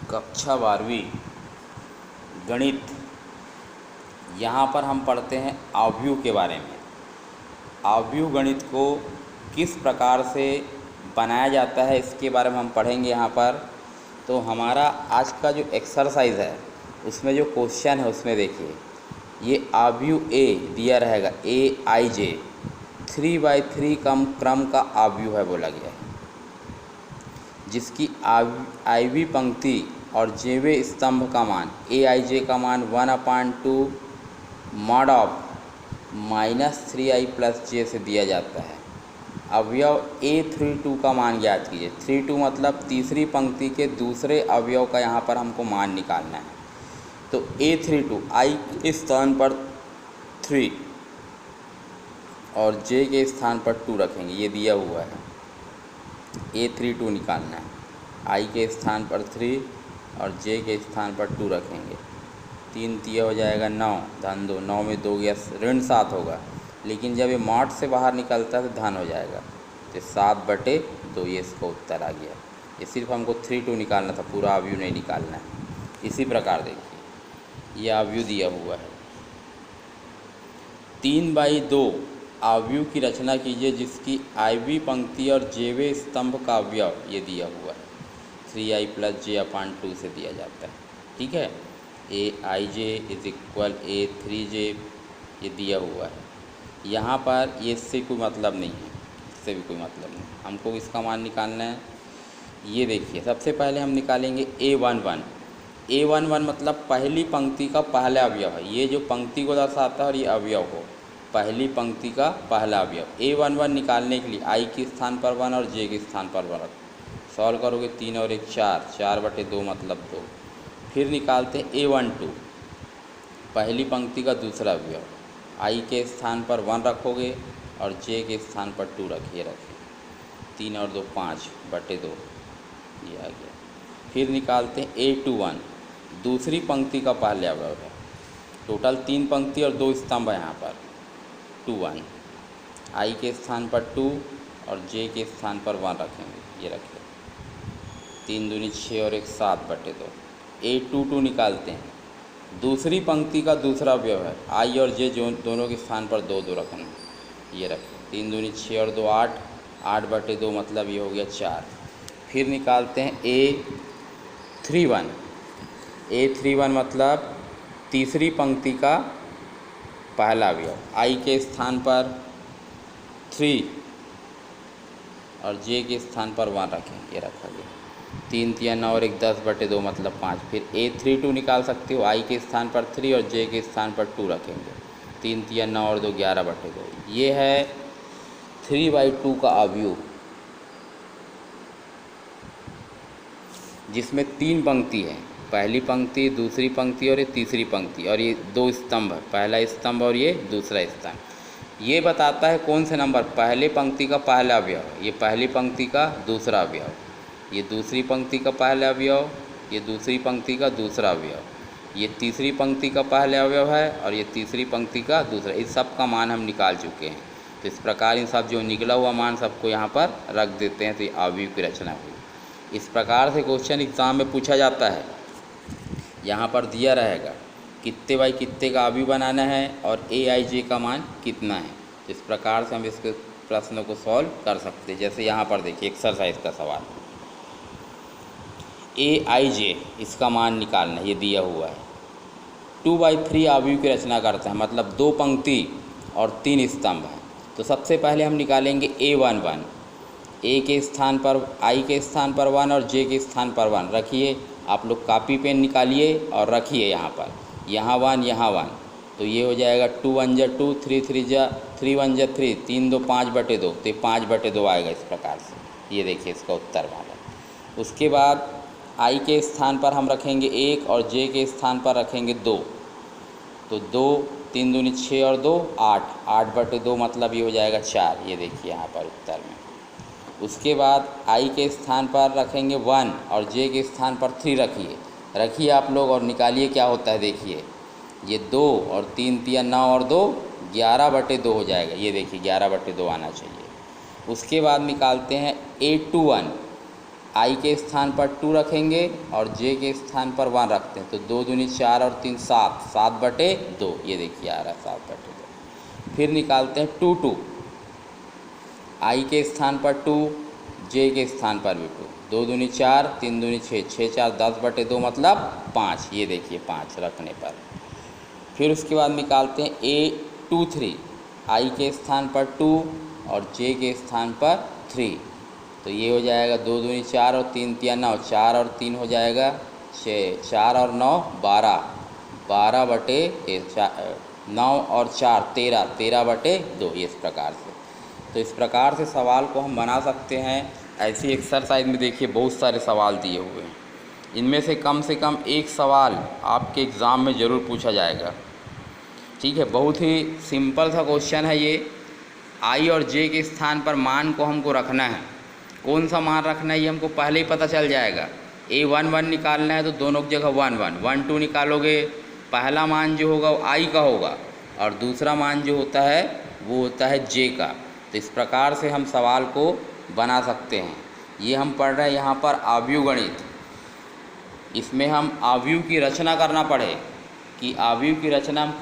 कक्षा 12वीं गणित। यहाँ पर हम पढ़ते हैं आव्यूह के बारे में। आव्यूह गणित को किस प्रकार से बनाया जाता है इसके बारे में हम पढ़ेंगे यहाँ पर। तो हमारा आज का जो एक्सरसाइज है उसमें जो क्वेश्चन है उसमें देखिए, ये आव्यूह ए दिया रहेगा, AIJ 3/3 क्रम का आव्यूह है बोला गया है, जिसकी आईवी पंक्ति और जेवे स्तंभ का मान AIJ का मान 1/2 मॉड ऑफ -3i + j से दिया जाता है। अवयव A32 का मन ज्ञात कीजिए। 32 मतलब तीसरी पंक्ति के दूसरे अवयव का यहाँ पर हमको मान निकालना है। तो A32 i के स्थान पर 3 और j के स्थान पर 2 रखेंगे, ये दिया हुआ है। A32 निकालना है, i के स्थान पर 3 और j के स्थान पर 2 रखेंगे। 3 तिया हो जाएगा 9, धन 2, 9 में 2 गया ऋण 7 होगा, लेकिन जब ये मॉड से बाहर निकलता है तो धन हो जाएगा, तो 7/2 ये इसका उत्तर आ गया। ये सिर्फ हमको 32 निकालना था, पूरा आव्यूह नहीं निकालना है। इसी प्रकार देखिए, ये आव्यूह दिया हुआ है। 3/2 आव्यूह की रचना कीजिए जिसकी आईवी पंक्ति और जेवे स्तंभ का अवयव ये दिया हुआ है 3i + j/2 से दिया जाता है। ठीक है, AIJ = A3j ये दिया हुआ है। यहाँ पर ये इससे कोई मतलब नहीं है, इससे भी कोई मतलब नहीं, हमको इसका मान निकालना है। ये देखिए, सबसे पहले हम निकालेंगे A11। A11 मतलब पहली पंक्ति का पहला अवयव है, ये जो पंक्ति को दर्शाता है और ये अवयव हो, पहली पंक्ति का पहला अवयव। A11 निकालने के लिए i के स्थान पर 1 और j के स्थान पर 1 सॉल्व करोगे, 3 और 1 4, 4/2 मतलब 2। फिर निकालते हैं A12, पहली पंक्ति का दूसरा अवयव। i के स्थान पर 1 रखोगे और j के स्थान पर 2 रखिए 3 और 2 5/2 ये आ गया। फिर निकालते हैं A21, दूसरी पंक्ति का पहला अवयव है। टोटल 3 पंक्ति और 2 स्तंभ है यहाँ पर। 21 i के स्थान पर 2 और j के स्थान पर 1 रखेंगे, ये रखिए। 3 दूनी 6 और 1 7/2। A22 निकालते हैं, दूसरी पंक्ति का दूसरा अवयव है। i और j दोनों के स्थान पर 2 रखेंगे, ये रखें। 3 दूनी 6 और 2 8, 8/2 मतलब ये हो गया 4। फिर निकालते हैं A31। A31 मतलब तीसरी पंक्ति का पहला अवयव, i के स्थान पर 3 और j के स्थान पर 1 रखें, ये रखा गया। 3 तिया 9 और 1 10/2 मतलब 5। फिर A32 निकाल सकते हो, i के स्थान पर 3 और j के स्थान पर 2 रखेंगे। 3 तिया 9 और 2 11/2। ये है 3/2 का आव्यूह, जिसमें 3 पंक्ति है, पहली पंक्ति, दूसरी पंक्ति और ये तीसरी पंक्ति, और ये 2 स्तंभ है, पहला स्तंभ और ये दूसरा स्तंभ। ये बताता है कौन से नंबर, पहले पंक्ति का पहला अवयव है, ये पहली पंक्ति का दूसरा अवयव, ये दूसरी पंक्ति का पहला अवयव, ये दूसरी पंक्ति का दूसरा अवयव, ये तीसरी पंक्ति का पहला अवयव है और ये तीसरी पंक्ति का दूसरा। इस सब का मान हम निकाल चुके हैं। तो इस प्रकार इन सब जो निकला हुआ मान सबको यहाँ पर रख देते हैं, तो ये आव्यूह की रचना हुई। इस प्रकार से क्वेश्चन एग्ज़ाम में पूछा जाता है। यहाँ पर दिया रहेगा कितने बाई कितने का आव्यूह बनाना है और AIJ का मान कितना है। तो इस प्रकार से हम इसके प्रश्नों को सॉल्व कर सकते हैं। जैसे यहाँ पर देखिए एक्सरसाइज का सवाल, AIJ इसका मान निकालना, ये दिया हुआ है। 2/3 आव्यूह की रचना करता है, मतलब 2 पंक्ति और 3 स्तंभ हैं। तो सबसे पहले हम निकालेंगे A11, A के स्थान पर i के स्थान पर 1 और j के स्थान पर 1 रखिए। आप लोग कापी पेन निकालिए और रखिए यहाँ पर, यहाँ 1 यहाँ 1, तो ये हो जाएगा 2 1 जा 2, 3 3 जा 3 1 जा 3, 3 2 5/2, तो 5/2 आएगा इस प्रकार से। ये देखिए इसका उत्तर वाला। उसके बाद i के स्थान पर हम रखेंगे 1 और j के स्थान पर रखेंगे 2, तो 2 3 दूनी 6 और 2 8, 8/2 मतलब ये हो जाएगा 4। ये देखिए यहाँ पर उत्तर में। उसके बाद i के स्थान पर रखेंगे 1 और j के स्थान पर 3 रखिए आप लोग और निकालिए क्या होता है। देखिए ये 2 और 3 तिया 9 और 2 11/2 हो जाएगा। ये देखिए 11/2 आना चाहिए। उसके बाद निकालते हैं A21, आई के स्थान पर 2 रखेंगे और जे के स्थान पर 1 रखते हैं तो 2 दूनी 4 और 3 7, 7/2, ये देखिए आ रहा है 7/2। फिर निकालते हैं 2 2, आई के स्थान पर 2, जे के स्थान पर भी 2, 2 दूनी 4, 3 दूनी 6, 6 4 10/2 मतलब 5, ये देखिए 5 रखने पर। फिर उसके बाद निकालते हैं A2 3, आई के स्थान पर 2 और जे के स्थान पर 3, तो ये हो जाएगा 2 दूनी 4 और 3 3 9, 4 और 3 हो जाएगा 6, 4 और 9 12, 9 और 4 13, 13/2, ये इस प्रकार से। तो इस प्रकार से सवाल को हम बना सकते हैं। ऐसी एक्सरसाइज में देखिए बहुत सारे सवाल दिए हुए हैं, इनमें से कम एक सवाल आपके एग्ज़ाम में ज़रूर पूछा जाएगा। ठीक है, बहुत ही सिंपल सा क्वेश्चन है ये। आई और जे के स्थान पर मान को हमको रखना है। कौन सा मान रखना है ये हमको पहले ही पता चल जाएगा। A1 1 निकालना है तो दोनों की जगह 1 1, 1 2 निकालोगे, पहला मान जो होगा वो आई का होगा और दूसरा मान जो होता है वो होता है जे का। तो इस प्रकार से हम सवाल को बना सकते हैं। ये हम पढ़ रहे हैं यहाँ पर आव्यूह गणित। इसमें हम आव्यूह की रचना करना पड़े कि आव्यूह की रचना